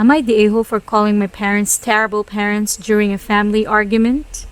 Am I the a-hole for calling my parents terrible parents during a family argument?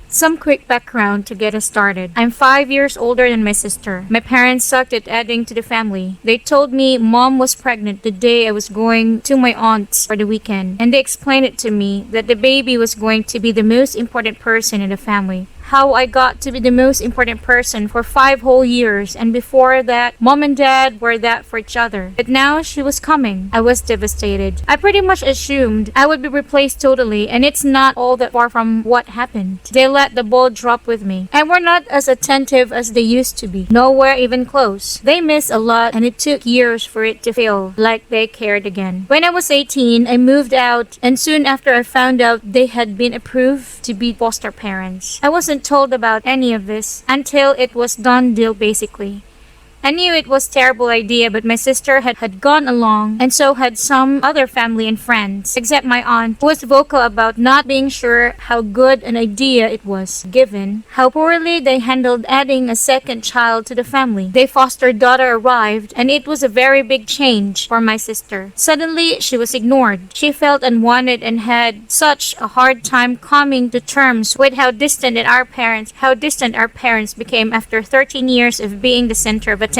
Some quick background to get us started. I'm 5 years older than my sister. My parents sucked at adding to the family. They told me mom was pregnant the day I was going to my aunt's for the weekend, and they explained it to me that the baby was going to be the most important person in the family. How I got to be the most important person for 5 whole years, and before that, mom and dad were that for each other. But now she was coming. I was devastated. I pretty much assumed I would be replaced totally, and it's not all that far from what happened. They let the ball drop with me, and were not as attentive as they used to be. Nowhere even close. They missed a lot, and it took years for it to feel like they cared again. When I was 18, I moved out, and soon after I found out they had been approved to be foster parents. I wasn't told about any of this until it was done deal basically. I knew it was a terrible idea, but my sister had gone along, and so had some other family and friends, except my aunt, who was vocal about not being sure how good an idea it was, given how poorly they handled adding a second child to the family. Their foster daughter arrived, and it was a very big change for my sister. Suddenly, she was ignored. She felt unwanted and had such a hard time coming to terms with how distant our parents became after 13 years of being the center of attention.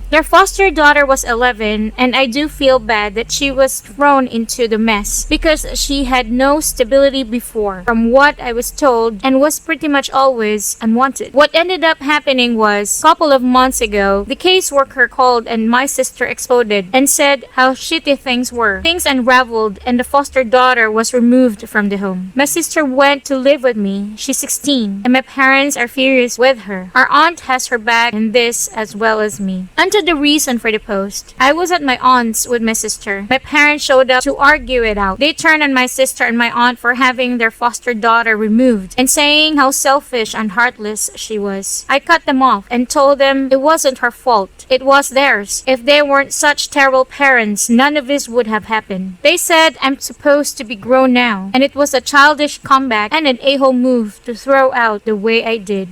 Their foster daughter was 11, and I do feel bad that she was thrown into the mess because she had no stability before, from what I was told, and was pretty much always unwanted. What ended up happening was, a couple of months ago, the caseworker called and my sister exploded and said how shitty things were. Things unraveled and the foster daughter was removed from the home. My sister went to live with me. She's 16, and my parents are furious with her. Our aunt has her back in this as well as me. Unto the reason for the post. I was at my aunt's with my sister. My parents showed up to argue it out. They turned on my sister and my aunt for having their foster daughter removed and saying how selfish and heartless she was. I cut them off and told them it wasn't her fault. It was theirs. If they weren't such terrible parents, none of this would have happened. They said I'm supposed to be grown now, and it was a childish comeback and an a-hole move to throw out the way I did.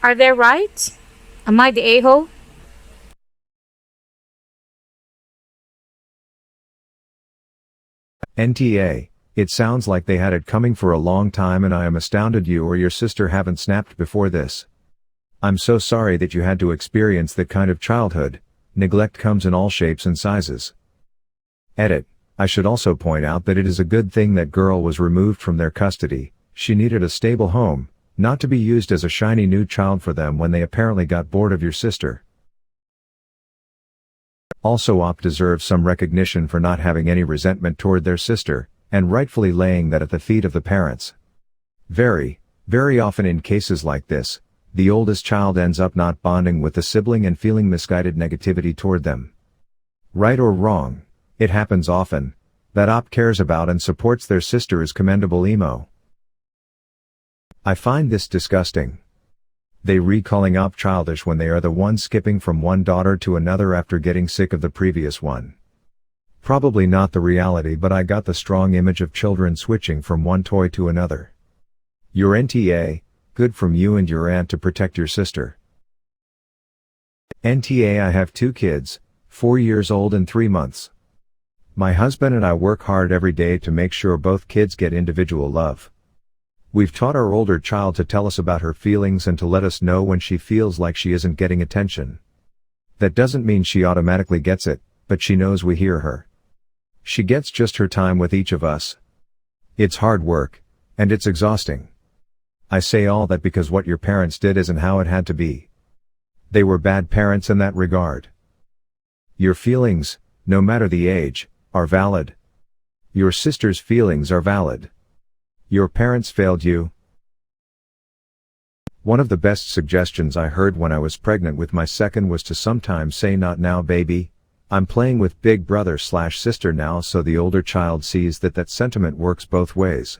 Are they right? Am I the a-hole? NTA, it sounds like they had it coming for a long time, and I am astounded you or your sister haven't snapped before this. I'm so sorry that you had to experience that kind of childhood. Neglect comes in all shapes and sizes. Edit. I should also point out that it is a good thing that girl was removed from their custody. She needed a stable home, not to be used as a shiny new child for them when they apparently got bored of your sister. Also, Op deserves some recognition for not having any resentment toward their sister, and rightfully laying that at the feet of the parents. Very, very often in cases like this, the oldest child ends up not bonding with the sibling and feeling misguided negativity toward them. Right or wrong, it happens often. That Op cares about and supports their sister is commendable emo. I find this disgusting. They calling Op childish when they are the ones skipping from one daughter to another after getting sick of the previous one. Probably not the reality, but I got the strong image of children switching from one toy to another. Your NTA, good from you and your aunt to protect your sister. NTA, I have 2 kids, 4 years old and 3 months. My husband and I work hard every day to make sure both kids get individual love. We've taught our older child to tell us about her feelings and to let us know when she feels like she isn't getting attention. That doesn't mean she automatically gets it, but she knows we hear her. She gets just her time with each of us. It's hard work, and it's exhausting. I say all that because what your parents did isn't how it had to be. They were bad parents in that regard. Your feelings, no matter the age, are valid. Your sister's feelings are valid. Your parents failed you. One of the best suggestions I heard when I was pregnant with my second was to sometimes say not now baby. I'm playing with big brother/sister now, so the older child sees that sentiment works both ways.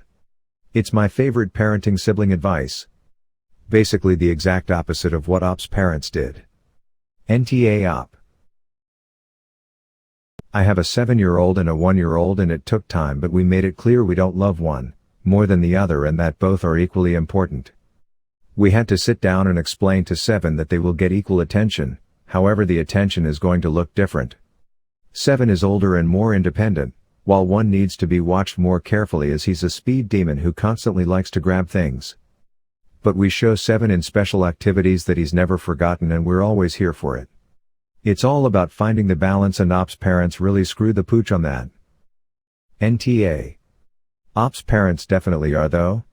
It's my favorite parenting sibling advice. Basically the exact opposite of what Op's parents did. NTA Op. I have a 7-year-old and a 1-year-old, and it took time, but we made it clear we don't love one, more than the other, and that both are equally important. We had to sit down and explain to 7 that they will get equal attention, however the attention is going to look different. 7 is older and more independent, while 1 needs to be watched more carefully as he's a speed demon who constantly likes to grab things. But we show 7 in special activities that he's never forgotten, and we're always here for it. It's all about finding the balance, and Ops parents really screw the pooch on that. NTA. Ops parents definitely are though.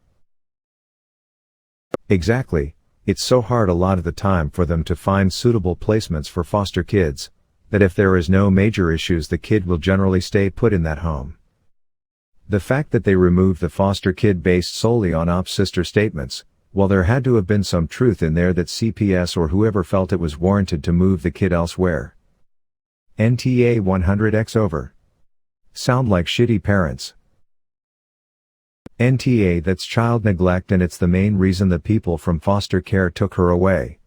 Exactly, it's so hard a lot of the time for them to find suitable placements for foster kids, that if there is no major issues the kid will generally stay put in that home. The fact that they removed the foster kid based solely on Ops sister statements, well, there had to have been some truth in there that CPS or whoever felt it was warranted to move the kid elsewhere. NTA 100x over. Sound like shitty parents. NTA, that's child neglect, and it's the main reason the people from foster care took her away.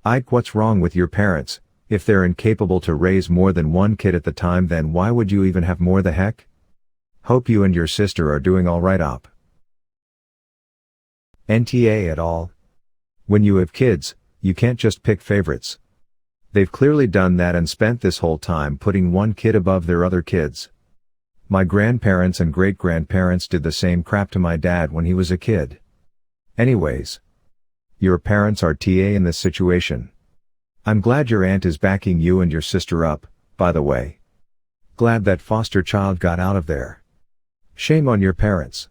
Ike, what's wrong with your parents? If they're incapable to raise more than 1 kid at the time, then why would you even have more? The heck? Hope you and your sister are doing alright, Op. NTA at all. When you have kids, you can't just pick favorites. They've clearly done that and spent this whole time putting 1 kid above their other kids. My grandparents and great-grandparents did the same crap to my dad when he was a kid. Anyways. Your parents are TA in this situation. I'm glad your aunt is backing you and your sister up, by the way. Glad that foster child got out of there. Shame on your parents.